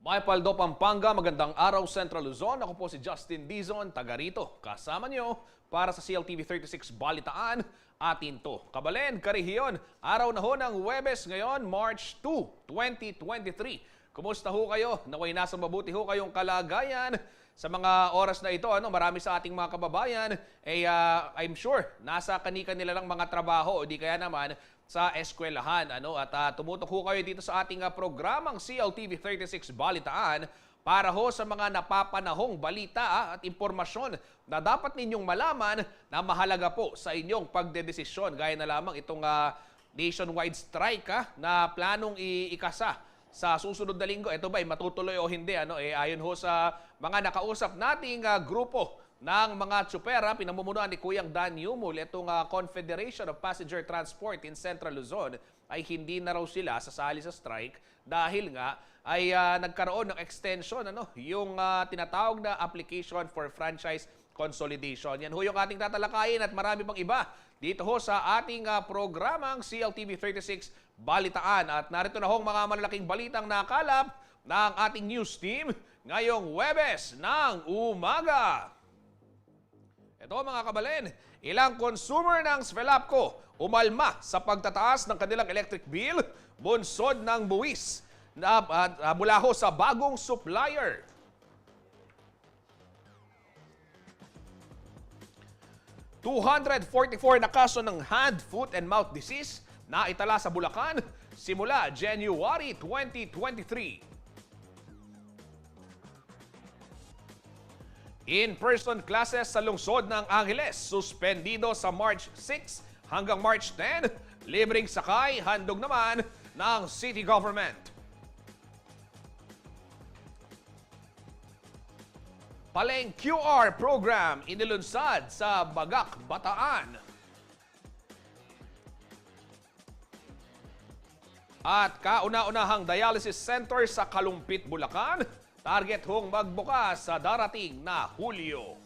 May Paldo, Pampanga, magandang araw Central Luzon. Ako po si Justin Dizon, taga rito. Kasama nyo para sa CLTV 36 Balitaan, atin to. Kabalen, Karihiyon, araw na ho ng Huwebes ngayon, March 2, 2023. Kumusta ho kayo? Naway nasa mabuti ho kayong kalagayan sa mga oras na ito. Marami sa ating mga kababayan, I'm sure, nasa kanika-nila lang mga trabaho o di kaya naman sa eskwelahan. At tumutok ho kayo dito sa ating programang CLTV 36 Balitaan para ho sa mga napapanahong balita at impormasyon na dapat ninyong malaman na mahalaga po sa inyong pagdedesisyon. Gaya na lamang itong nationwide strike na planong ikasa sa susunod na linggo. Ito ba matutuloy o hindi? Ayon ho sa mga nakausap nating grupo ng mga tsupera, pinamumunuan ni Kuyang Dan Yumul, itong Confederation of Passenger Transport in Central Luzon, ay hindi na raw sila sasali sa strike dahil nga ay nagkaroon ng extension, yung tinatawag na application for franchise consolidation. Yan ho yung ating tatalakayin at marami pang iba dito ho sa ating programang CLTV 36 Balitaan. At narito na hong mga malalaking balitang nakalap ng ating news team ngayong Huwebes ng umaga. Ito mga kabalen, ilang consumer ng Svelapco umalma sa pagtataas ng kanilang electric bill, bunsod ng buwis na mula ho sa bagong supplier. $244 na kaso ng hand, foot and mouth disease na itala sa Bulacan simula January 2023. In-person classes sa lungsod ng Angeles, suspendido sa March 6 hanggang March 10. Libreng sakay, handog naman ng city government. Paleng QR program inilunsad sa Bagak, Bataan. At kauna-unahang dialysis center sa Kalumpit, Bulacan. Target hong magbukas sa darating na Hulyo.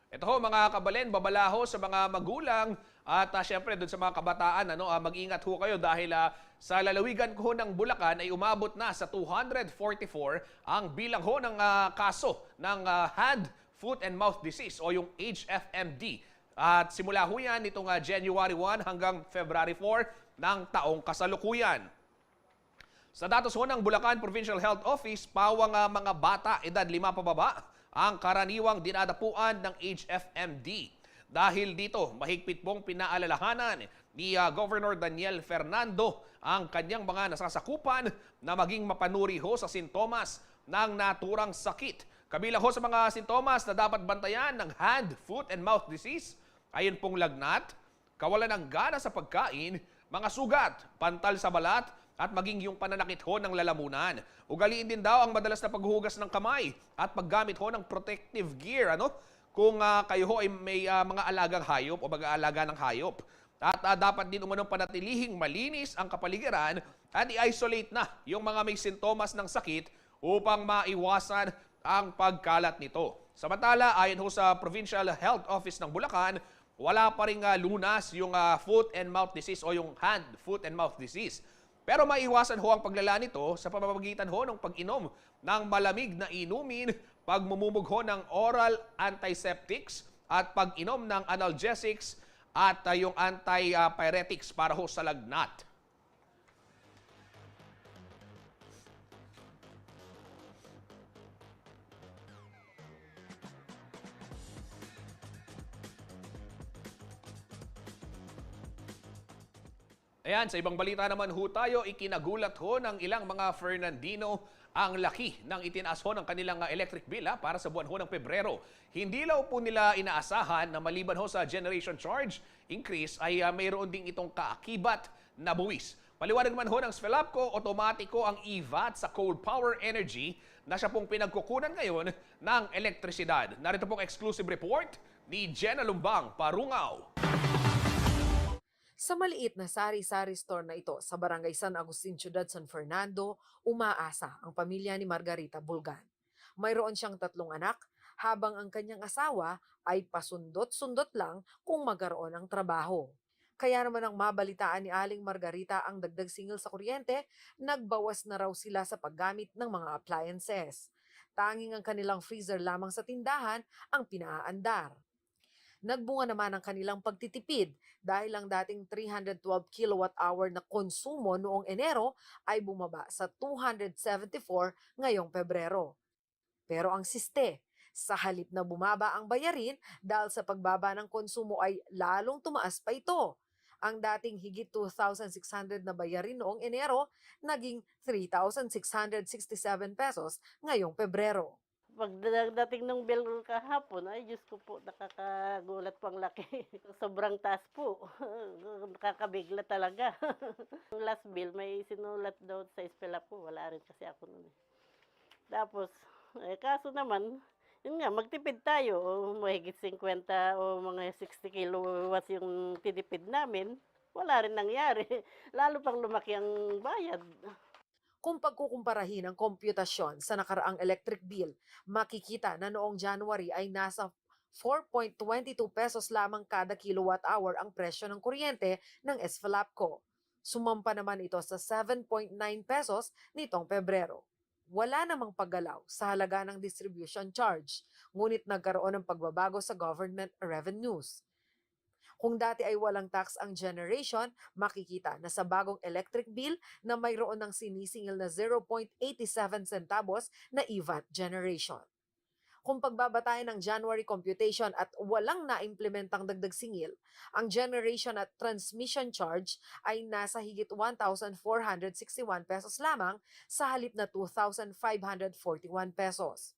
Ito ho mga kabalen, babalaho sa mga magulang at syempre doon sa mga kabataan, mag-ingat ho kayo dahil sa lalawigan ko ng Bulacan ay umabot na sa 244 ang bilang ho ng kaso ng hand, foot and mouth disease o yung HFMD. At simula ho yan nitong January 1 hanggang February 4 ng taong kasalukuyan. Sa datos ho ng Bulacan Provincial Health Office, pawang mga bata edad 5 pababa ang karaniwang dinadapuan ng HFMD. Dahil dito, mahigpit pong pinaalalahanan ni Governor Daniel Fernando ang kanyang mga nasasakupan na maging mapanuri ho sa sintomas ng naturang sakit. Kabilang ho sa mga sintomas na dapat bantayan ng hand, foot and mouth disease, ayon pong lagnat, kawalan ng gana sa pagkain, mga sugat, pantal sa balat, at maging yung pananakit ho ng lalamunan. Ugaliin din daw ang madalas na paghuhugas ng kamay at paggamit ho ng protective gear. Kung kayo ho ay may mga alagang hayop o mag-aalaga ng hayop. At dapat din umanong panatilihing malinis ang kapaligiran at i-isolate na yung mga may sintomas ng sakit upang maiwasan ang pagkalat nito. Samantala, ayon ho sa Provincial Health Office ng Bulacan, wala pa rin lunas yung foot and mouth disease o yung hand, foot and mouth disease. Pero maiwasan ho ang paglala nito sa pamamagitan ho ng pag-inom ng malamig na inumin, pagmumumog ho ng oral antiseptics at pag-inom ng analgesics at yung antipyretics para ho sa lagnat. Ayan, sa ibang balita naman ho tayo, ikinagulat ho ng ilang mga Fernandino ang laki ng itinaas ho ng kanilang electric bill para sa buwan ho ng Pebrero. Hindi law po nila inaasahan na maliban ho sa generation charge increase ay mayroon ding itong kaakibat na buwis. Paliwanag naman ho ng SFELAPCO, otomatiko ang EVAT sa coal power energy na siya pong pinagkukunan ngayon ng elektrisidad. Narito pong exclusive report ni Jenna Lumbang Parungaw. Sa maliit na sari-sari store na ito sa Barangay San Agustin, Ciudad San Fernando, umaasa ang pamilya ni Margarita Bulgan. Mayroon siyang 3 anak, habang ang kanyang asawa ay pasundot-sundot lang kung magkaroon ng trabaho. Kaya naman ang mabalitaan ni Aling Margarita ang dagdag singil sa kuryente, nagbawas na raw sila sa paggamit ng mga appliances. Tanging ang kanilang freezer lamang sa tindahan ang pinaaandar. Nagbunga naman ang kanilang pagtitipid dahil ang dating 312 kilowatt-hour na konsumo noong Enero ay bumaba sa 274 ngayong Pebrero. Pero ang siste, sa halip na bumaba ang bayarin dahil sa pagbaba ng konsumo ay lalong tumaas pa ito. Ang dating higit 2,600 na bayarin noong Enero, naging 3,667 pesos ngayong Pebrero. Pagdating ng bill kahapon, ay Diyos ko po, nakakagulat po ang laki. Sobrang taas po. Nakakabigla talaga. Yung last bill, may sinulat daw sa SPELAP ko. Wala rin kasi ako nun. Tapos, kaso naman, yun nga, magtipid tayo. O mahigit 50 o mga 60 kilowatts yung tinipid namin. Wala rin nangyari. Lalo pang lumaki ang bayad. Kung pagkukumparahin ang komputasyon sa nakaraang electric bill, makikita na noong January ay nasa 4.22 pesos lamang kada kilowatt-hour ang presyo ng kuryente ng SFELAPCO. Sumampa naman ito sa 7.9 pesos nitong Pebrero. Wala namang paggalaw sa halaga ng distribution charge, ngunit nagkaroon ng pagbabago sa government revenues. Kung dati ay walang tax ang generation, makikita na sa bagong electric bill na mayroon ng sinisingil na 0.87 centavos na EVAT generation. Kung pagbabatayan ng January computation at walang naimplementang dagdag singil, ang generation at transmission charge ay nasa higit 1,461 pesos lamang sa halip na 2,541 pesos.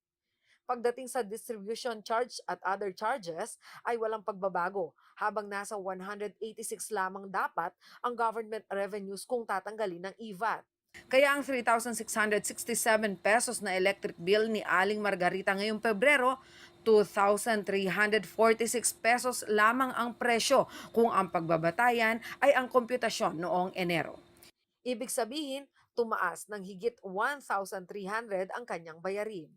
Pagdating sa distribution charge at other charges ay walang pagbabago habang nasa 186 lamang dapat ang government revenues kung tatanggalin ng EVAT. Kaya ang 3,667 pesos na electric bill ni Aling Margarita ngayong Pebrero, 2,346 pesos lamang ang presyo kung ang pagbabatayan ay ang komputasyon noong Enero. Ibig sabihin, tumaas ng higit 1,300 ang kanyang bayarin.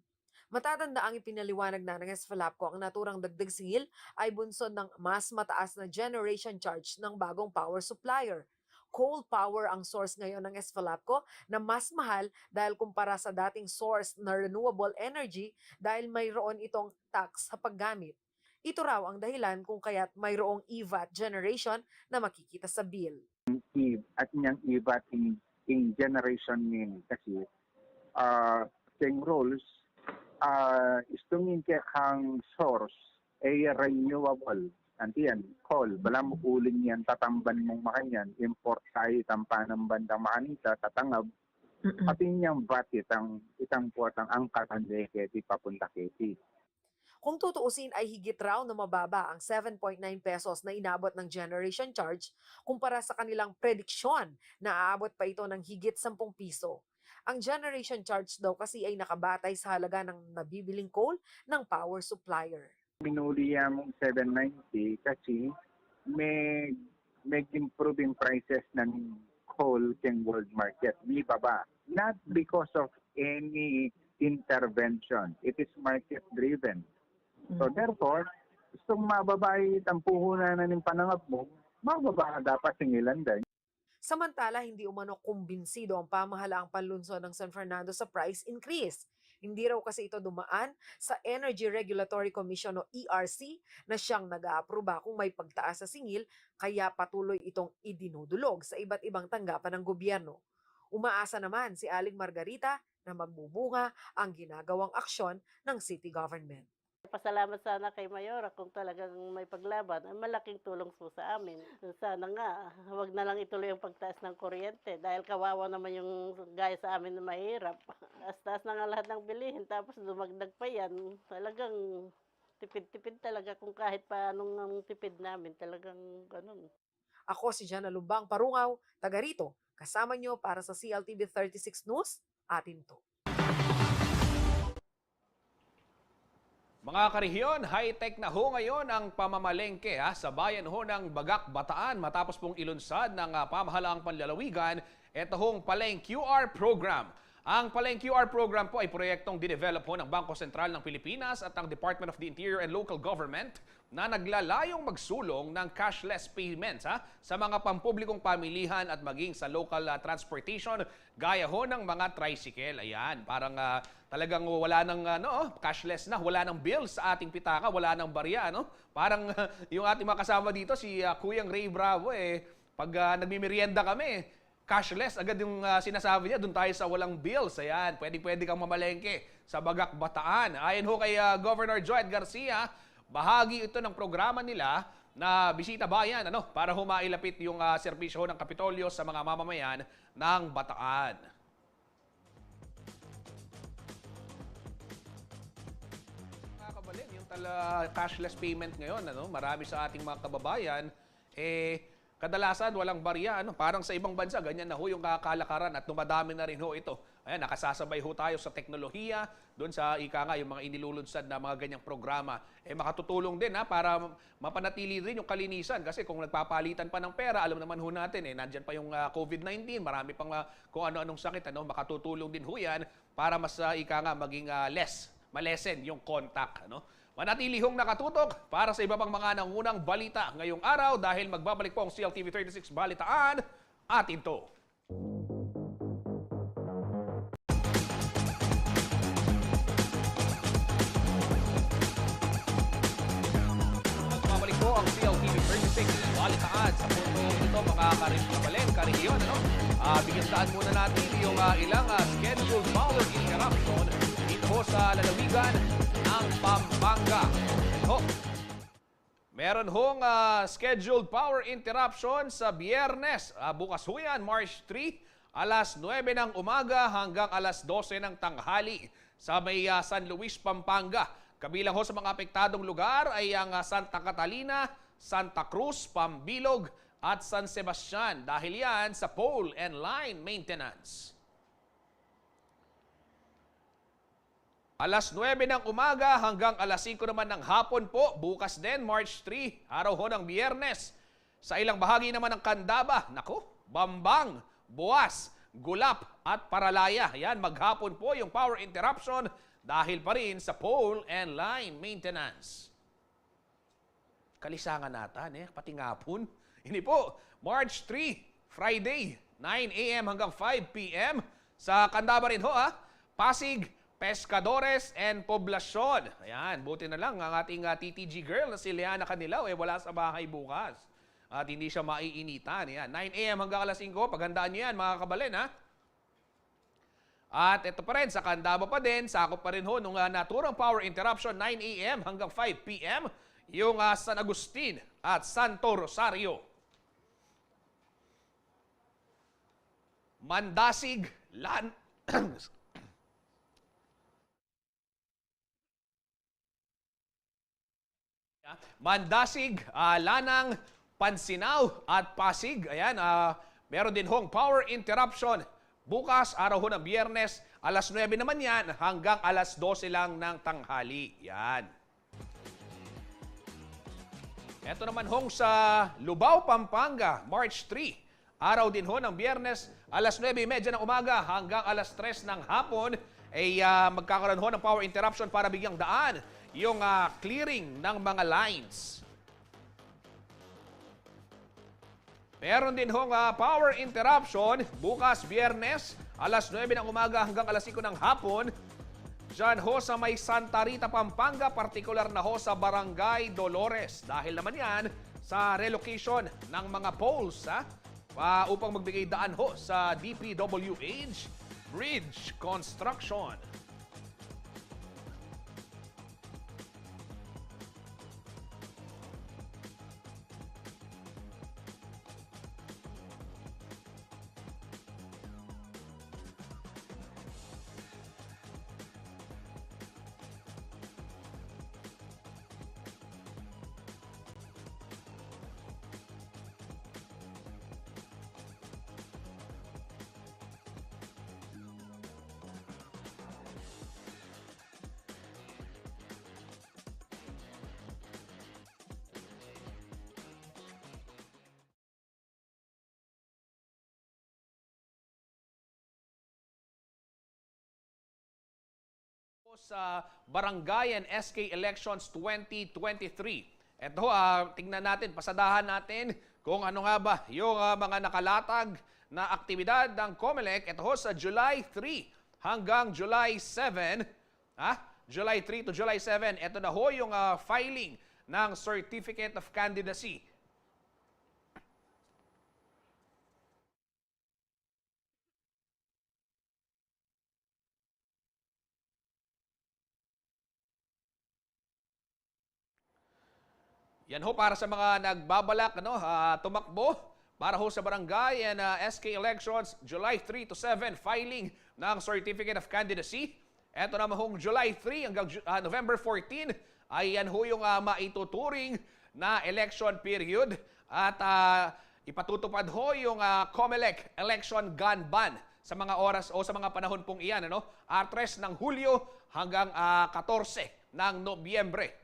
Matatanda ang ipinaliwanag na ng SFELAPCO ang naturang dagdag singil ay bunsod ng mas mataas na generation charge ng bagong power supplier. Coal power ang source ngayon ng SFELAPCO na mas mahal dahil kumpara sa dating source na renewable energy dahil mayroon itong tax sa paggamit. Ito raw ang dahilan kung kaya't mayroong EVAT generation na makikita sa bill. At niyang EVAT in generation ni kasi same rules istungin ke hang source ay renewable. Nanti yan, coal. Bala mo uling yan, tatamban mong makanyan, import tayo, tampa ng bandang makanita, tatangab. Pati niyang VAT itang puwatang angkatan keti papunta keti. Kung tutuusin ay higit raw na mababa ang 7.9 pesos na inabot ng generation charge kumpara sa kanilang prediksyon na aabot pa ito ng higit 10 piso. Ang generation charge daw kasi ay nakabatay sa halaga ng nabibiling coal ng power supplier. Minuli mong 790 kasi may mag-improve yung prices ng coal in world market. Baba. Not because of any intervention. It is market-driven. So therefore, kung mababa ang puhunan ng panangap mo, mababa dapat singilan din. Samantala, hindi umano kumbinsido ang pamahalaang panlunsod ng San Fernando sa price increase. Hindi raw kasi ito dumaan sa Energy Regulatory Commission o ERC na siyang nag-aaproba kung may pagtaas sa singil, kaya patuloy itong idinudulog sa iba't ibang tanggapan ng gobyerno. Umaasa naman si Aling Margarita na magbubunga ang ginagawang aksyon ng city government. Pasalamat sana kay Mayora kung talagang may paglaban. Ay malaking tulong po sa amin. Sana nga, wag na lang ituloy yung pagtaas ng kuryente dahil kawawa naman yung gaya sa amin na mahirap. As-taas na nga lahat ng bilihin tapos dumagdag pa yan. Talagang tipid-tipid talaga kung kahit paanong ang tipid namin. Talagang ganun. Ako si Jana Lumbang Parungaw, taga rito. Kasama nyo para sa CLTV 36 News, atin to. Mga karehiyon, high-tech na ho ngayon ang pamamalengke sa bayan ho ng Bagak, Bataan matapos pong ilunsad ng pamahalaang panlalawigan ito hong Paleng QR program. Ang Paleng QR program po ay proyektong dinevelop ho ng Bangko Sentral ng Pilipinas at ang Department of the Interior and Local Government na naglalayong magsulong ng cashless payments sa mga pampublikong pamilihan at maging sa local transportation gaya ho ng mga tricycle. Ayan, parang talagang wala ng cashless na, wala ng bills sa ating pitaka, wala ng barya, no? Parang yung ating mga kasama dito si Kuyang Ray Bravo pag nagmimerienda kami, cashless agad yung sinasabi niya, doon tayo sa walang bills. Ayan, pwede kang mamalengke sa Bagak, Bataan. Ayon ho kay Governor Joed Garcia, bahagi ito ng programa nila na Bisita Bayan para humailapit yung serbisyo ng Kapitolyo sa mga mamamayan ng Bataan. Mga kabalin, yung cashless payment ngayon, marami sa ating mga kababayan, kadalasan walang barya. Parang sa ibang bansa, ganyan na ho yung kalakaran at dumadami na rin ho ito. Ayan, nakasasabay ho tayo sa teknolohiya, doon sa yung mga inilulunsad na mga ganyang programa. Makatutulong din para mapanatili rin yung kalinisan. Kasi kung nagpapalitan pa ng pera, alam naman ho natin, nandyan pa yung COVID-19, marami pang kung ano-anong sakit. Makatutulong din ho yan para mas maging malesen yung contact. Manatili hong nakatutok para sa iba pang mga nangunang balita ngayong araw dahil magbabalik po ang CLTV 36 Balitaan. Atin to. Magbabalik po ang CLTV 36 Balitaan sa punto ito mga karihiyon. Bigyan daan muna natin yung ilang scheduled power interruption dito sa lalawigan ng Pampanga. Meron hong scheduled power interruption sa Biyernes. Bukas ho yan, March 3, alas 9 ng umaga hanggang alas 12 ng tanghali sa may San Luis, Pampanga. Kabilang ho sa mga apektadong lugar ay ang Santa Catalina, Santa Cruz, Pambilog at San Sebastian dahil yan sa pole and line maintenance. Alas 9 ng umaga hanggang alas 5 naman ng hapon po, bukas din, March 3, araw ho ng Biyernes. Sa ilang bahagi naman ng Candaba, Bambang, Buas, Gulap at Paralaya. Yan, maghapon po yung power interruption dahil pa rin sa pole and line maintenance. Kalisangan natin, pati ngapon. Ini po, March 3, Friday, 9 a.m. hanggang 5 p.m. Sa Candaba rin ho, Pasig, Pescadores and Poblacion. Ayan, buti na lang ang ating TTG girl na si Leana Canilaw wala sa bahay bukas. At hindi siya maiinitan. Ayan, 9 a.m. hanggang alas 5. Paghandaan nyo yan mga kabalin At ito pa rin, sa Candaba pa din, sakop pa rin ho nung naturang power interruption 9 a.m. hanggang 5 p.m. Yung San Agustin at Santo Rosario. Mandasig, Mandasig, Lanang, Pansinaw at Pasig. Ayan, meron din hong power interruption. Bukas, araw ho ng Biyernes, alas 9 naman yan hanggang alas 12 lang ng tanghali. Yan. Ito naman hong sa Lubao, Pampanga, March 3. Araw din ho ng Biyernes, alas 9:30 ng umaga hanggang alas 3 ng hapon ay magkakaroon ho ng power interruption para bigyang daan yung clearing ng mga lines. Meron din hong power interruption bukas Biyernes, alas 9 ng umaga hanggang alas 5 ng hapon. Diyan ho sa may Santa Rita, Pampanga, partikular na ho sa Barangay Dolores. Dahil naman yan sa relocation ng mga poles upang magbigay daan ho sa DPWH Bridge Construction. Sa Barangay and SK Elections 2023. Ito, tingnan natin, pasadahan natin kung ano nga ba yung mga nakalatag na aktibidad ng COMELEC. Ito ho sa July 3 hanggang July 7. July 3 to July 7. Ito na ho yung filing ng Certificate of Candidacy. Yan ho para sa mga nagbabalak tumakbo para ho sa Barangay and SK Elections July 3 to 7 filing ng Certificate of Candidacy. Ito naman hong July 3 hanggang November 14 ay yan ho yung maituturing na election period at ipatutupad ho yung COMELEC election gun ban sa mga oras o sa mga panahon pong iyan. 3 ng Hulyo hanggang 14 ng Nobyembre.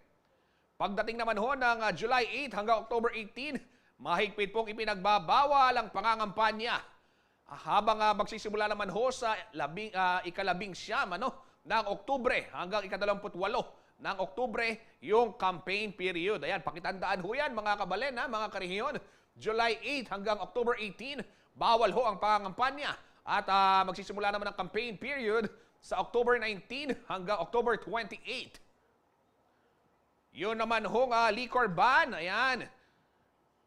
Pagdating naman ho ng July 8 hanggang October 18, mahigpit pong ipinagbabawal ang pangangampanya. Habang magsisimula naman ho sa ikalabing siyam ng Oktubre hanggang ikadalawamputwalo ng Oktubre yung campaign period. Ayan, pakitandaan ho yan mga kabalen, mga karehiyon. July 8 hanggang October 18, bawal ho ang pangangampanya. At magsisimula naman ang campaign period sa October 19 hanggang October 28. Yun naman hong liquor ban, ayan,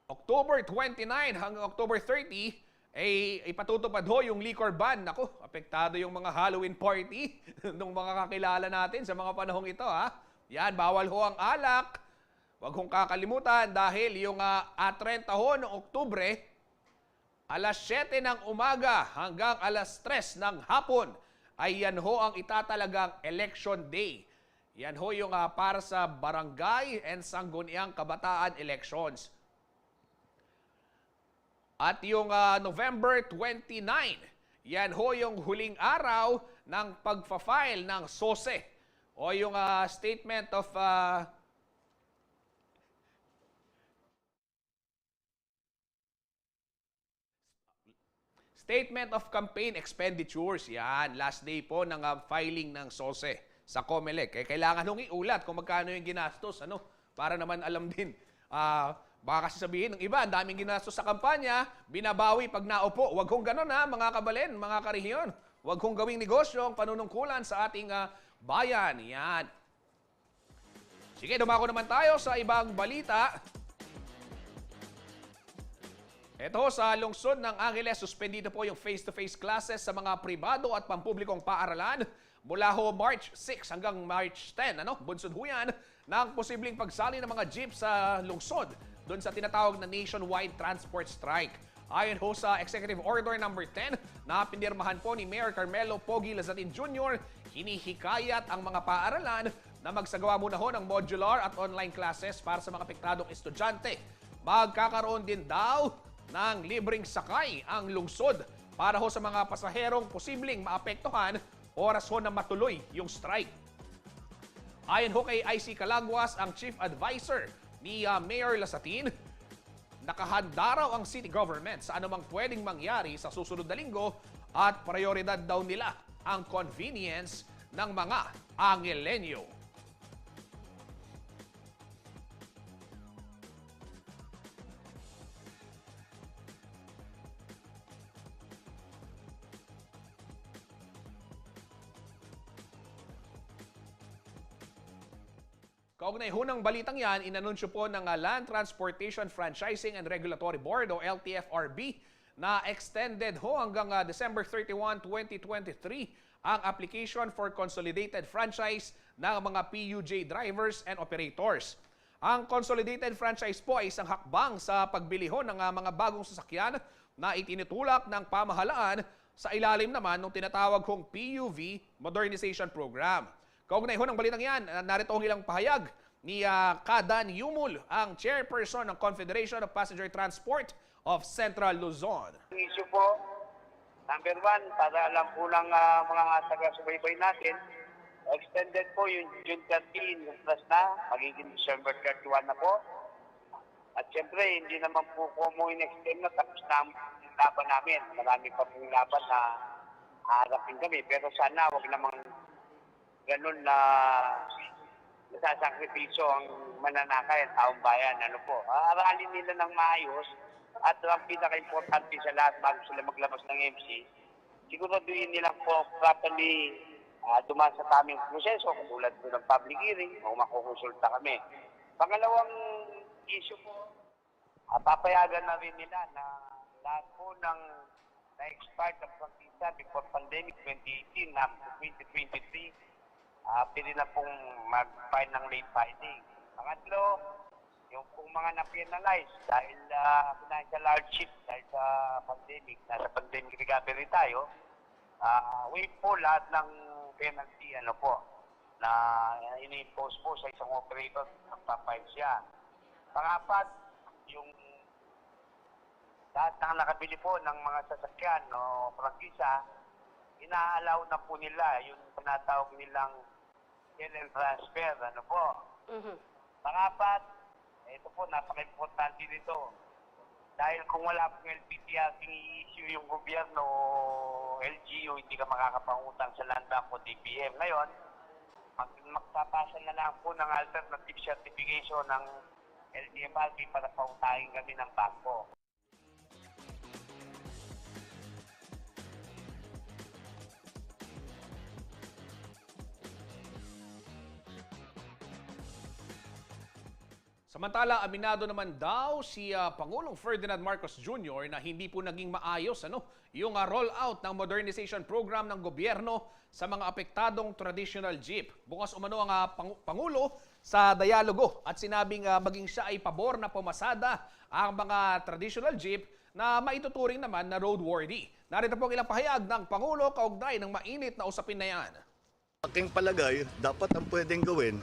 October 29 hanggang October 30, ay ipatutupad ho yung liquor ban. Naku, apektado yung mga Halloween party ng mga kakilala natin sa mga panahong ito. Yan, bawal ho ang alak. Huwag hong kakalimutan dahil yung 30 ho ng Oktubre, alas 7 ng umaga hanggang alas 3 ng hapon, ay yan ho ang itatalagang election day. Yan ho yung para sa barangay and sangguniang kabataan elections. At yung November 29, yan ho yung huling araw ng pagfa-file ng SOSE o yung Statement of Statement of Campaign Expenditures. Yan, last day po ng filing ng SOSE sa COMELEC. Kailangan nung iulat kung magkano yung ginastos, para naman alam din. Baka kasi sabihin ng iba, ang daming ginastos sa kampanya, binabawi pag naupo. Huwag kong ganun mga kabalen, mga karehiyon. Huwag kong gawing negosyo ang panunungkulan sa ating bayan. Yan. Sige, dumako naman tayo sa ibang balita. Ito sa lungsod ng Angeles, suspendido po yung face-to-face classes sa mga pribado at pampublikong paaralan. Mula ho March 6 hanggang March 10, bunsod ho yan ng posibleng pagsali ng mga jeep sa lungsod doon sa tinatawag na nationwide transport strike. Ayon ho sa Executive Order No. 10 na pinirmahan po ni Mayor Carmelo Pogi Lazatin Jr., hinihikayat ang mga paaralan na magsagawa muna ho ng modular at online classes para sa mga apektadong estudyante. Magkakaroon din daw ng libreng sakay ang lungsod para ho sa mga pasaherong posibleng maapektuhan oras ho na matuloy yung strike. Ayon ho kay IC Calaguas, ang Chief Advisor ni Mayor Lasatin, nakahanda raw ang city government sa anumang pwedeng mangyari sa susunod na linggo at prioridad daw nila ang convenience ng mga Angelenyo. Kaugnay ho ng balitang yan, inanunsyo po ng Land Transportation Franchising and Regulatory Board o LTFRB na extended ho hanggang December 31, 2023 ang application for consolidated franchise ng mga PUJ drivers and operators. Ang consolidated franchise po ay isang hakbang sa pagbili ho ng mga bagong sasakyan na itinutulak ng pamahalaan sa ilalim naman ng tinatawag kong PUV Modernization Program. Kaugnay ho ng balitang yan, narito ang ilang pahayag ni Kadan Yumul, ang chairperson ng Confederation of Passenger Transport of Central Luzon. Ang issue po, number one, para alam po ng mga taga-subaybay natin, extended po yung June 13 plus na, magiging December 31 na po. At syempre, hindi naman po mo in-extend na tapos na ang laban namin. Marami pa pong laban na haharapin kami. Pero sana, wag namang ganun na nasasakripisyo ang mananakay at taong bayan. Ano po, aralin nila ng maayos at ang pinaka-importante sa lahat bago sila maglabas ng MC, siguraduhin nilang po properly dumaan sa taming proseso, katulad po ng public hearing o makukonsulta kami. Pangalawang issue po, papayagan na rin nila na lahat po ng na-expired na prangkisa before pandemic 2018 na 2023, pwede na pong mag-file ng late filing. Pangatlo, yung pong mga na-penalize dahil financial hardship dahil sa pandemic, nasa pandemic recovery tayo, waive po lahat ng penalty na ini-impose po sa isang operator magpa-file siya. Pangapat, yung lahat ng nakabili po ng mga sasakyan o prangkisa, inaalaw na po nila yung tinatawag nilang sell and transfer, Pangapat, ito po, napaka-importante dito. Dahil kung wala pong LPTR, i-issue yung gobyerno o LGU, hindi ka makakapangutang sa Land Bank o DPM. Ngayon, magpapasa na lang po ng alternative certification ng LTFRB para pautahin kami ng bangko. Samantala, aminado naman daw si Pangulong Ferdinand Marcos Jr. na hindi po naging maayos yung rollout ng modernization program ng gobyerno sa mga apektadong traditional jeep. Bukas umano ang Pangulo sa dialogo at sinabing maging siya ay pabor na pumasada ang mga traditional jeep na maituturing naman na roadworthy. Narito po ang ilang pahayag ng Pangulo kaugnay ng mainit na usapin na yan. Aking palagay, dapat ang pwedeng gawin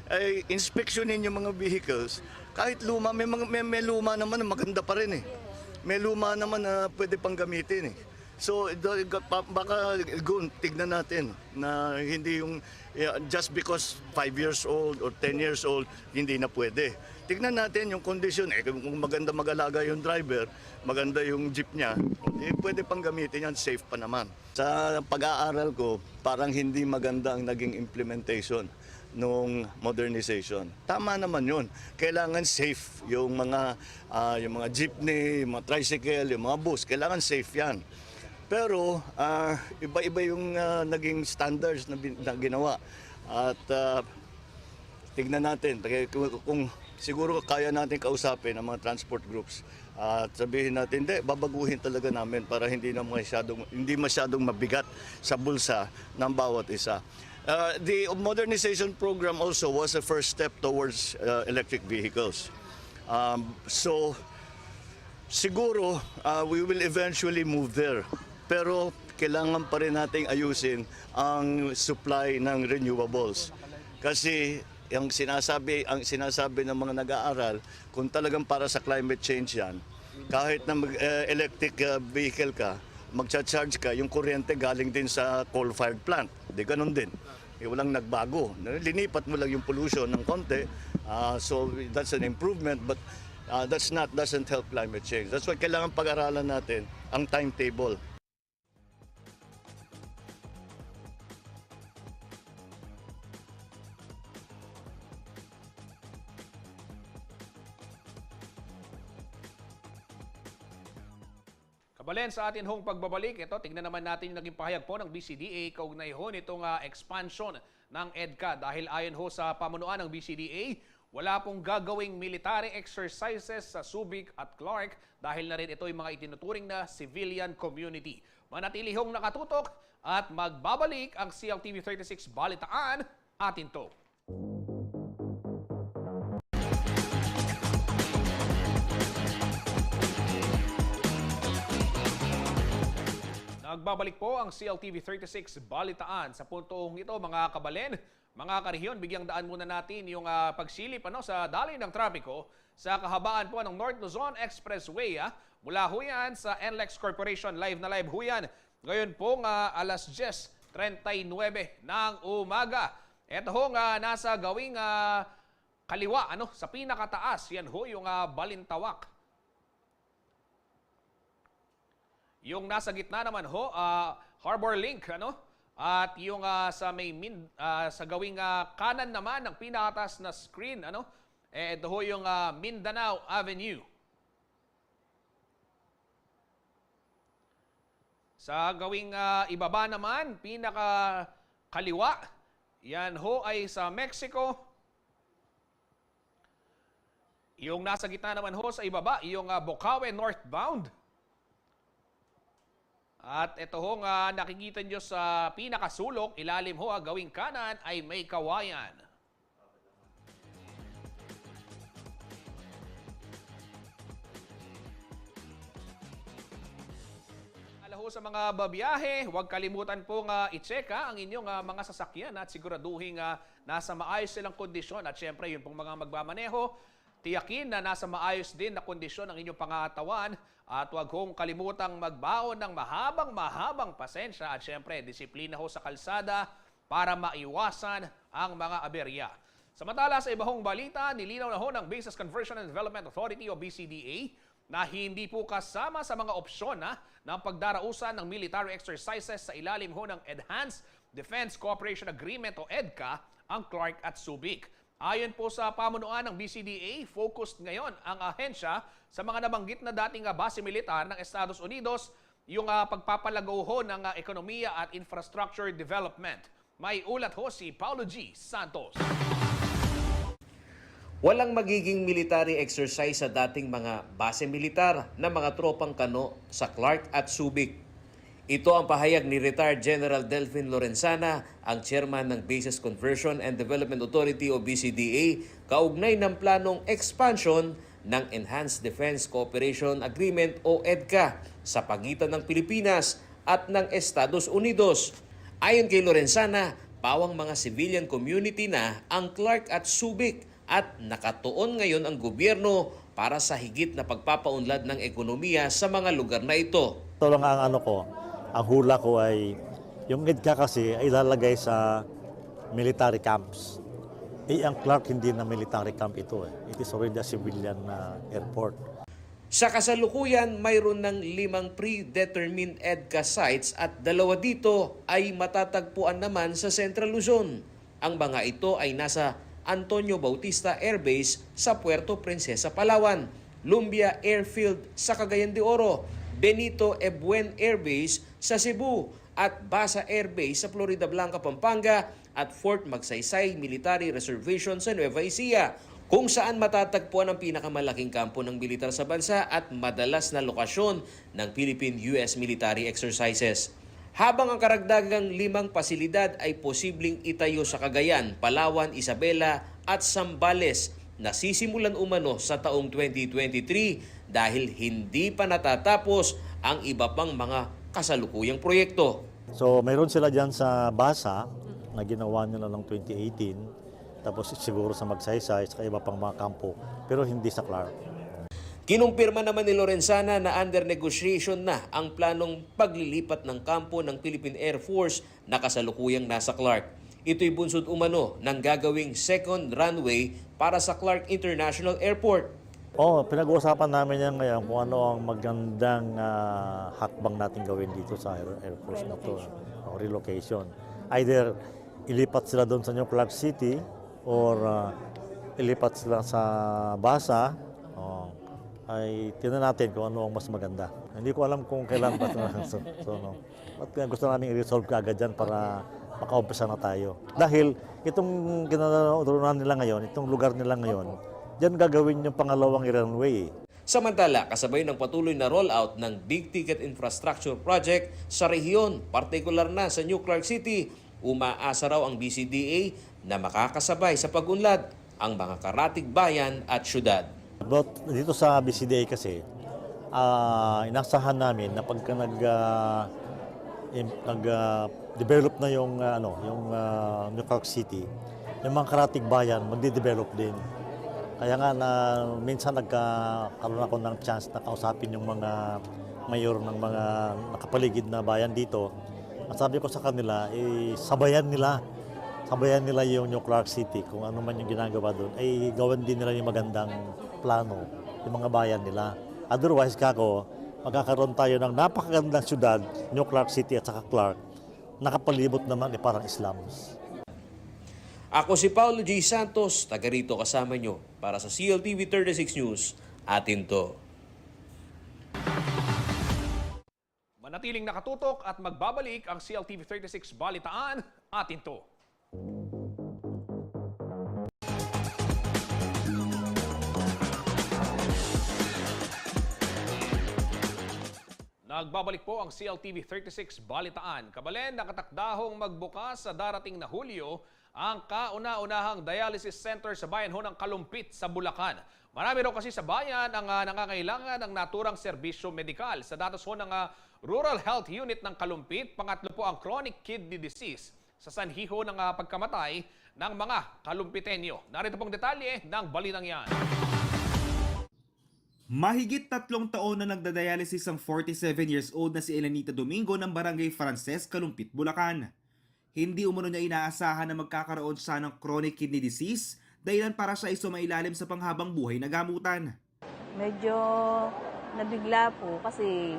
ay inspeksyonin yung mga vehicles. Kahit luma, may luma naman na maganda pa rin eh. May luma naman na pwede pang gamitin eh. So baka tignan natin na hindi yung just because 5 years old or 10 years old, hindi na pwede. Tignan natin yung kondisyon eh. Kung maganda mag-alaga yung driver, maganda yung jeep niya, pwede pang gamitin yan, safe pa naman. Sa pag-aaral ko, parang hindi maganda ang naging implementation nung modernization. Tama naman yun. Kailangan safe yung mga jeepney, yung mga tricycle, yung mga bus. Kailangan safe yan. Pero iba-iba yung naging standards na ginawa. At tignan natin. Kung siguro kaya natin kausapin ang mga transport groups at sabihin natin, hindi, babaguhin talaga namin para hindi masyadong mabigat sa bulsa ng bawat isa. The modernization program also was a first step towards electric vehicles. So, siguro, we will eventually move there. Pero, kailangan pa rin nating ayusin ang supply ng renewables. Kasi, ang sinasabi ng mga nag-aaral, kung talagang para sa climate change yan, kahit na electric vehicle ka, magcha-charge ka, yung kuryente galing din sa coal-fired plant. Di ganun din. Walang nagbago. Linipat mo lang yung pollution ng konti, So that's an improvement, but doesn't help climate change. That's why kailangan pag-aralan natin ang timetable. Kabalen, sa atin hong pagbabalik, ito, tignan naman natin yung naging pahayag po ng BCDA kaugnay ho nitong expansion ng EDCA. Dahil ayon ho sa pamunuan ng BCDA, wala pong gagawing military exercises sa Subic at Clark dahil na rin ito yung mga itinuturing na civilian community. Manatili hong nakatutok at magbabalik ang CLTV 36 Balitaan atin to. Nagbabalik po ang CLTV 36 Balitaan. Sa puntong ito, mga kabalen, mga karehiyon, bigyang daan muna natin yung pagsilip sa daloy ng trapiko sa kahabaan po ng North Luzon Expressway. Mula ho yan sa NLEX Corporation, live na live ho yan. Ngayon po alas 10:39 ng umaga. Ito ho nasa gawing kaliwa, sa pinakataas, yan ho yung Balintawak. Yung nasa gitna naman ho, Harbor Link, At yung sa sa gawing kanan naman ng pinakatas na screen, ito ho yung Mindanao Avenue. Sa gawing ibaba naman, pinaka kaliwa, yan ho ay sa Mexico. Yung nasa gitna naman ho sa ibaba, yung Bocaue northbound. At ito ho nakikita nyo sa pinakasulok, ilalim ho gawing kanan ay may kawayan. Ho sa mga babiyahe, huwag kalimutan pong i-check ang inyong mga sasakyan at siguraduhin nasa maayos silang kondisyon. At syempre, yun pong mga magmamaneho, tiyakin na nasa maayos din na kondisyon ang inyong pangatawan at huwag hong kalimutang magbaon ng mahabang pasensya at syempre, disiplina ho sa kalsada para maiwasan ang mga aberya. Samantala sa iba hong balita, nilinaw na ho ng Bases Conversion and Development Authority o BCDA na hindi po kasama sa mga opsyon ng pagdarausan ng military exercises sa ilalim ho ng Enhanced Defense Cooperation Agreement o EDCA ang Clark at Subic. Ayon po sa pamunuan ng BCDA, focused ngayon ang ahensya sa mga nabanggit na dating base militar ng Estados Unidos, yung pagpapalago ho ng ekonomiya at infrastructure development. May ulat ho si Paulo G. Santos. Walang magiging military exercise sa dating mga base militar na mga tropang kano sa Clark at Subic. Ito ang pahayag ni Retired General Delfin Lorenzana, ang chairman ng Bases Conversion and Development Authority o BCDA, kaugnay ng planong expansion ng Enhanced Defense Cooperation Agreement o EDCA sa pagitan ng Pilipinas at ng Estados Unidos. Ayon kay Lorenzana, pawang mga civilian community na ang Clark at Subic at nakatuon ngayon ang gobyerno para sa higit na pagpapaunlad ng ekonomiya sa mga lugar na ito. Ito lang ang ang hula ko ay yung EDCA kasi ay ilalagay sa military camps. Ang Clark hindi na military camp ito. It is already a civilian airport. Sa kasalukuyan, mayroon ng 5 predetermined EDCA sites at 2 dito ay matatagpuan naman sa Central Luzon. Ang mga ito ay nasa Antonio Bautista Air Base sa Puerto Princesa, Palawan, Lumbia Airfield sa Cagayan de Oro, Benito Ebuen Air Base sa Cebu at Basa Air Base sa Florida Blanca, Pampanga at Fort Magsaysay Military Reservation sa Nueva Ecija, kung saan matatagpuan ang pinakamalaking kampo ng militar sa bansa at madalas na lokasyon ng Philippine-US military exercises. Habang ang karagdagang 5 pasilidad ay posibleng itayo sa Cagayan, Palawan, Isabela at Zambales na sisimulan umano sa taong 2023 dahil hindi pa natatapos ang iba pang mga kasalukuyang proyekto. So mayroon sila dyan sa Basa na ginawa nila noong 2018, tapos siguro sa Magsaysay at iba pang mga kampo, pero hindi sa Clark. Kinumpirma naman ni Lorenzana na under negotiation na ang planong paglilipat ng kampo ng Philippine Air Force na kasalukuyang nasa Clark. Ito'y bunsod umano ng gagawing second runway para sa Clark International Airport. Pinag-uusapan namin yan ngayon kung ano ang magandang hakbang natin gawin dito sa Air Force na to. Relocation. Either ilipat sila doon sa New Clark City or ilipat sila sa Basa. Ay tingnan natin kung ano ang mas maganda. Hindi ko alam kung kailan ba. At gusto namin i-resolve kaagad dyan para makaumpisa na tayo. Dahil itong kinaturunan nila ngayon, itong lugar nila ngayon, dyan gagawin yung pangalawang runway. Samantala, kasabay ng patuloy na rollout ng big ticket infrastructure project sa rehiyon, partikular na sa New Clark City, umaasa raw ang BCDA na makakasabay sa pag-unlad ang mga karatig bayan at syudad. But dito sa BCDA kasi, inasahan namin na pagka nag-develop na yung New Clark City, yung mga karatig bayan magde-develop din. Kaya nga minsan nagkaroon ako ng chance na kausapin yung mga mayor ng mga nakapaligid na bayan dito. At sabi ko sa kanila, sabayan nila yung New Clark City, kung ano man yung ginagawa doon, ay gawin din nila yung magandang plano, yung mga bayan nila. Otherwise, magkakaroon tayo ng napakagandang syudad, New Clark City at saka Clark, nakapalibot naman parang slums. Ako si Paulo G. Santos, taga rito kasama nyo para sa CLTV 36 News, atin to. Manatiling nakatutok at magbabalik ang CLTV 36 Balitaan, atin to. Nagbabalik po ang CLTV 36 Balitaan. Kabalen, nakatakdahong magbukas sa darating na Hulyo ang kauna-unahang dialysis center sa bayan ho ng Kalumpit sa Bulacan. Marami raw kasi sa bayan ang nangangailangan ng naturang serbisyo medikal. Sa datos ho ng Rural Health Unit ng Kalumpit, pangatlo po ang chronic kidney disease sa sanhi ho ng pagkamatay ng mga Kalumpitenyo. Narito pong detalye ng balitang yan. Mahigit 3 taon na nagdadialysis ang 47 years old na si Elenita Domingo ng Barangay Frances, Kalumpit, Bulacan. Hindi umano niya inaasahan na magkakaroon siya ng chronic kidney disease dahilan para siya ay sumailalim sa panghabang buhay na gamutan. Medyo nabigla po kasi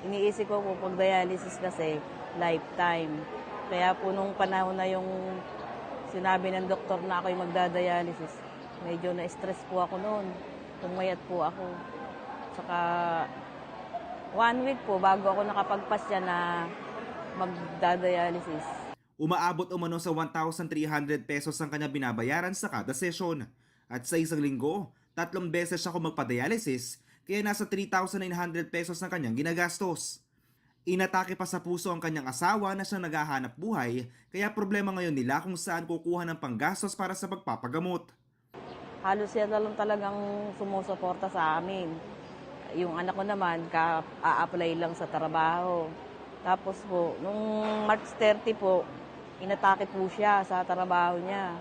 iniisip ko po pag dialysis kasi lifetime. Kaya po nung panahon na yung sinabi ng doktor na ako yung magdadialysis, medyo na-stress po ako noon. Pumayat po ako. Saka 1 week po bago ako nakapagpasya na magdadialysis. Umaabot umano sa 1,300 pesos ang kanya binabayaran sa kada session. At sa isang linggo, 3 beses siya magpa-dialysis, kaya nasa 3,900 pesos ang kanyang ginagastos. Inatake pa sa puso ang kanyang asawa na siyang naghahanap buhay, kaya problema ngayon nila kung saan kukuha ng panggastos para sa pagpapagamot. Halos yan na lang talagang sumusuporta sa amin. Yung anak ko naman, a-apply lang sa trabaho. Tapos po, nung March 30 po, inatake po siya sa trabaho niya.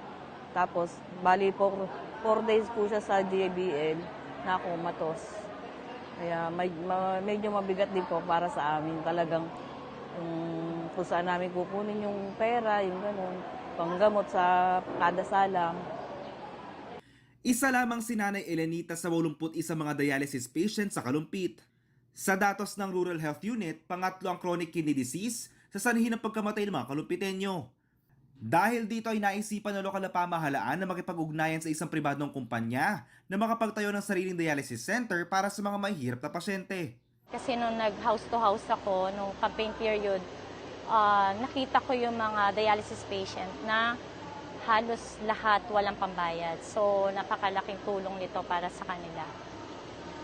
Tapos, bali po, 4 days po siya sa JBL na kumatos. Kaya medyo mabigat din po para sa amin. Talagang kung saan namin kukunin yung pera, yung gano'n, panggamot sa kada salang. Isa lamang si Nanay Elenita sa 81 mga dialysis patients sa Kalumpit. Sa datos ng Rural Health Unit, pangatlo ang chronic kidney disease sa sanhi ng pagkamatay ng mga Kalumpitenyo. Dahil dito ay naisipan ng lokal na pamahalaan na makipag-ugnayan sa isang pribadong kumpanya na makapagtayo ng sariling dialysis center para sa mga mahihirap na pasyente. Kasi nung nag-house to house ako, nung campaign period, nakita ko yung mga dialysis patient na halos lahat walang pambayad. So, napakalaking tulong nito para sa kanila.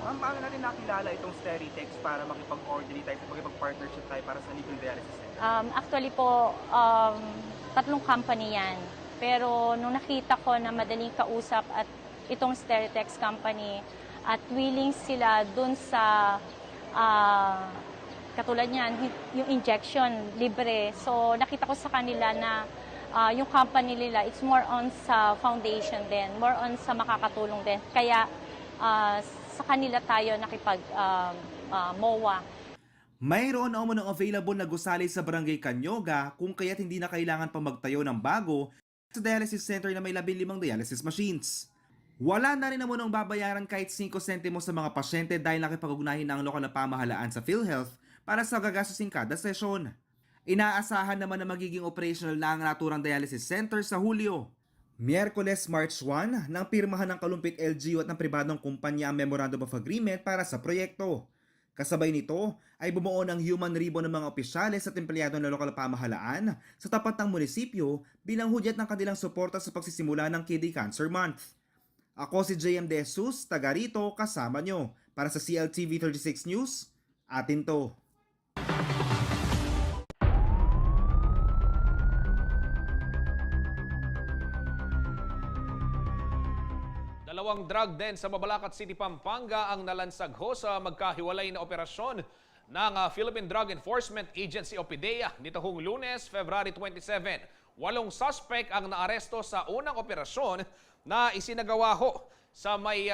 Ma'am, paano natin nakilala itong Steritex para makipag-coordinate tayo, makipag-partnership tayo para sa libreng dialysis center? Actually po, 3 company yan. Pero nung nakita ko na madaling kausap at itong Steritex company at willing sila dun sa katulad niyan, yung injection libre. So, nakita ko sa kanila na yung company nila, it's more on sa foundation din, more on sa makakatulong din. Kaya sa kanila tayo nakipag-MOA. Mayroon na umunong available na gusali sa Barangay Canyoga kung kaya't hindi na kailangan pa magtayo ng bago sa dialysis center na may 15 dialysis machines. Wala na rin naman babayaran kahit 5 sentimo sa mga pasyente dahil nakipag-ugnayan na ang lokal na pamahalaan sa PhilHealth para sa gagastusin kada sesyon. Inaasahan naman na magiging operational na ang naturang dialysis center sa Hulyo. Miyerkules, March 1, nang pirmahan ng Kalumpit LGU at ng pribadong kumpanya ang Memorandum of Agreement para sa proyekto. Kasabay nito ay bumuo ng human ribbon ng mga opisyales at empleyado ng lokal na pamahalaan sa tapat ng munisipyo bilang hudyat ng kanilang suporta sa pagsisimula ng Kidney Cancer Month. Ako si JM De Jesus, taga rito, kasama nyo. Para sa CLTV 36 News, atin to. Dalawang drug den sa Mabalacat City, Pampanga ang nalansag ho sa magkahiwalay na operasyon ng Philippine Drug Enforcement Agency o PDEA nitong Lunes, February 27. 8 suspect ang naaresto sa unang operasyon na isinagawa ho sa may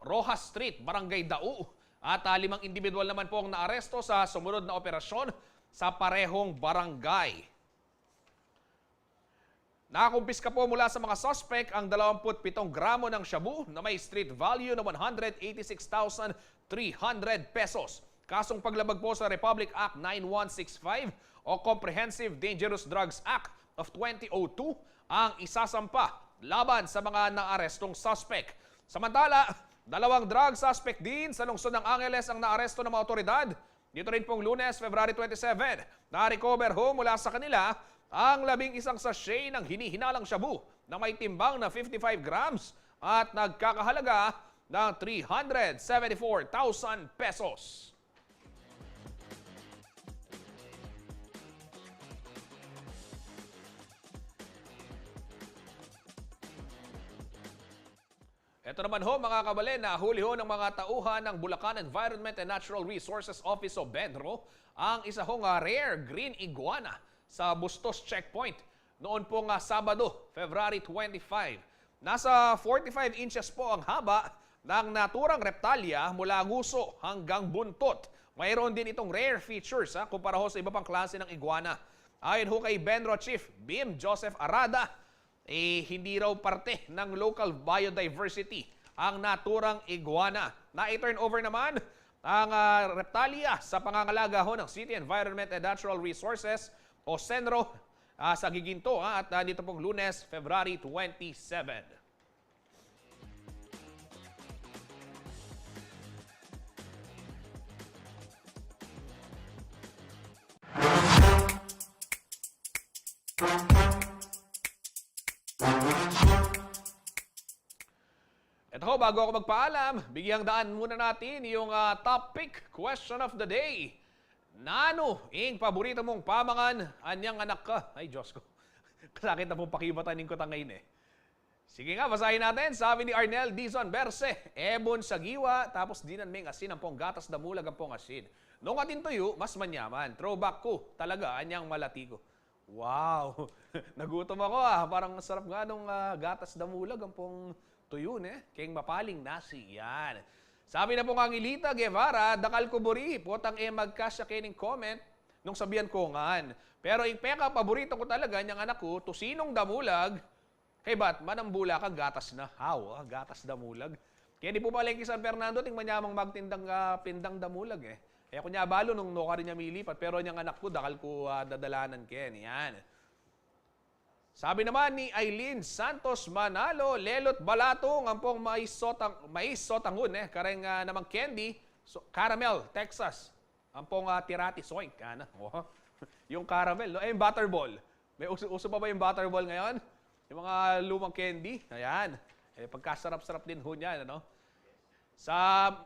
Rojas Street, Barangay Dau. At 5 individual naman po ang naaresto sa sumunod na operasyon sa parehong barangay. Nakakumpiska po mula sa mga suspect ang 27 gramo ng shabu na may street value na 186,300 pesos. Kasong paglabag po sa Republic Act 9165 o Comprehensive Dangerous Drugs Act of 2002 ang isasampa laban sa mga naarestong suspect. Samantala, 2 drug suspect din sa lungsod ng Angeles ang naaresto ng mga otoridad. Dito rin pong Lunes, February 27, na-recover ho mula sa kanila ang 11 sachet ng hinihinalang shabu na may timbang na 55 grams at nagkakahalaga ng 374,000 pesos. Ito naman ho mga kabalen, nahuli ho ng mga tauhan ng Bulacan Environment and Natural Resources Office o BENRO ang isa hong rare green iguana sa Bustos Checkpoint noon pong Sabado, February 25. Nasa 45 inches po ang haba ng naturang reptalia mula nguso hanggang buntot. Mayroon din itong rare features kumpara ho sa iba pang klase ng iguana. Ayon ho kay BENRO Chief Bim Joseph Arada, hindi raw parte ng local biodiversity ang naturang iguana. Na-turn over naman ang reptalia sa pangangalaga ho ng City Environment and Natural Resources o CENRO sa Giginto at dito pong Lunes, February 27. Ito ho, bago ako magpaalam, bigyang daan muna natin yung top pick question of the day. Nano, ing paborito mong pamangan, anyang anak ka? Ay, Diyos ko. Sakit na pong pakibatanin ko ngayon eh. Sige nga, basahin natin. Sabi ni Arnel Dizon Berse, ebon sa giwa, tapos dinan may asin ang pong gatas damulag ang pong asin. Nung atin tuyo, mas manyaman. Throwback ko, talaga, anyang malatigo. Wow! Nagutom ako Parang masarap nga nung gatas damulag ang pong tuyo, kayong mapaling nasi. Yan. Sabi na po nga Ngilita Guevara, dakal ko buri, potang magkasya kining comment nung sabihan ko ngan. Pero yung peka, paborito ko talaga, niyang anak ko, tusinong damulag, kay Batman ang bulakang gatas na. How? Gatas damulag. Kaya di po palengke San Fernando, ting manyamang magtindang pindang damulag Kaya kunya balo nung no ka rin niya milipat, pero niyang anak ko, dakal ko dadalanan ken. Yan. Sabi naman ni Aileen Santos Manalo, lelot balatong ang pong mais sotangun, kareng namang candy, caramel, Texas. Ang pong tirati soink, yung caramel, no? Yung butterball. May uso pa ba yung butterball ngayon? Yung mga lumang candy, ayan. Pagkasarap-sarap din ho niyan, ano?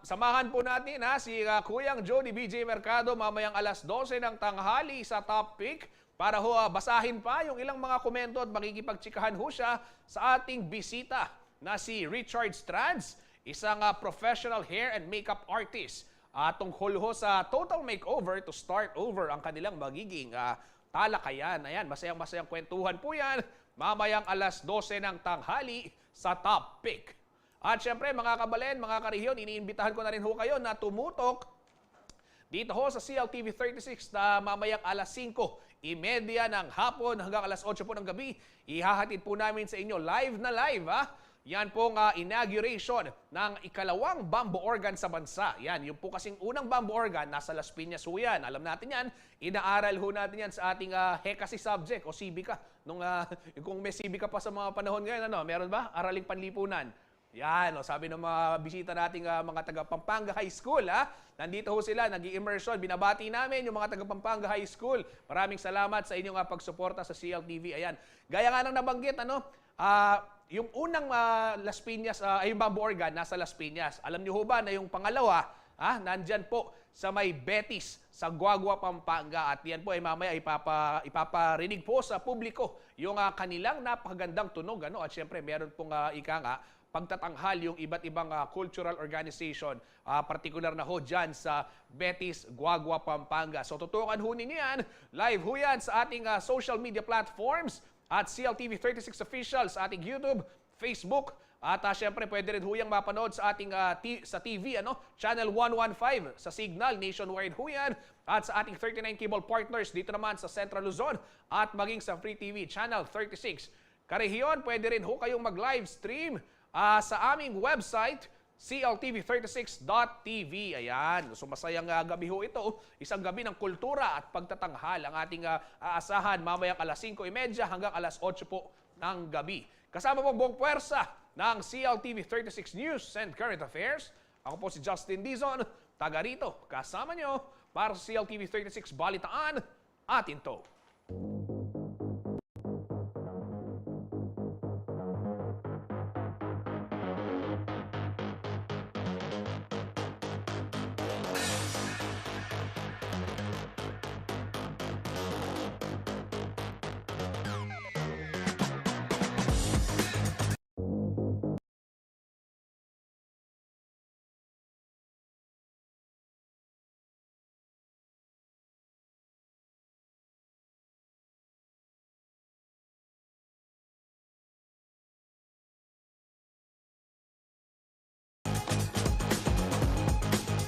Samahan po natin si Kuyang Jody BJ Mercado mamayang alas 12 ng tanghali sa Top Pick para ho basahin pa yung ilang mga komento at makikipagtsikahan ho siya sa ating bisita na si Richard Strands, isang professional hair and makeup artist. Tungkol ho sa total makeover to start over ang kanilang magiging talakayan. Ayan, masayang-masayang kwentuhan po yan mamayang alas 12 ng tanghali sa Top Pick. At syempre mga kabalen, mga karehiyon, iniimbitahan ko na rin ho kayo na tumutok dito ho sa CLTV 36 na mamayang alas 5:30 ng hapon hanggang alas 8 po ng gabi. Ihahatid po namin sa inyo live na live, ha? Yan pong inauguration ng ikalawang bamboo organ sa bansa. Yan, yung po kasing unang bamboo organ, nasa Las Piñas ho yan. Alam natin yan, inaaral ho natin yan sa ating HECASI subject o CIVICA. Kung may CIVICA pa sa mga panahon ngayon, meron ba? Araling Panlipunan. Yan, sabi ng mga bisita nating mga taga Pampanga High School, ha? Nandito ho sila, nag-i-immersion. Binabati namin yung mga taga Pampanga High School. Maraming salamat sa inyong pagsuporta sa CLTV. Ayan. Gaya nga ng nabanggit, yung unang Las Piñas, yung bamboo organ, nasa Las Piñas. Alam niyo ho ba na yung pangalawa, nandyan po sa may Betis, sa Guagua, Pampanga. At yan po ay mamaya ipaparinig po sa publiko yung kanilang napakagandang tunog. At syempre, meron pong pagtatanghal yung iba't ibang cultural organization, partikular na ho dyan sa Betis, Guagua, Pampanga. So tutukan ho ninyo yan, live ho yan sa ating social media platforms at CLTV 36 Official sa ating YouTube, Facebook, at syempre pwede rin ho yung mapanood sa ating sa TV, Channel 115 sa Signal, nationwide ho yan, at sa ating 39 cable partners dito naman sa Central Luzon at maging sa Free TV, Channel 36. Karehiyon, pwede rin ho kayong mag-live stream sa aming website, cltv36.tv. Ayan, so masayang gabi ho ito. Isang gabi ng kultura at pagtatanghal ang ating aasahan mamayang alas 5:30 hanggang alas 8 po ng gabi. Kasama po buong puwersa ng CLTV 36 News and Current Affairs. Ako po si Justin Dizon, taga rito. Kasama nyo para sa CLTV 36 Balitaan, atin to.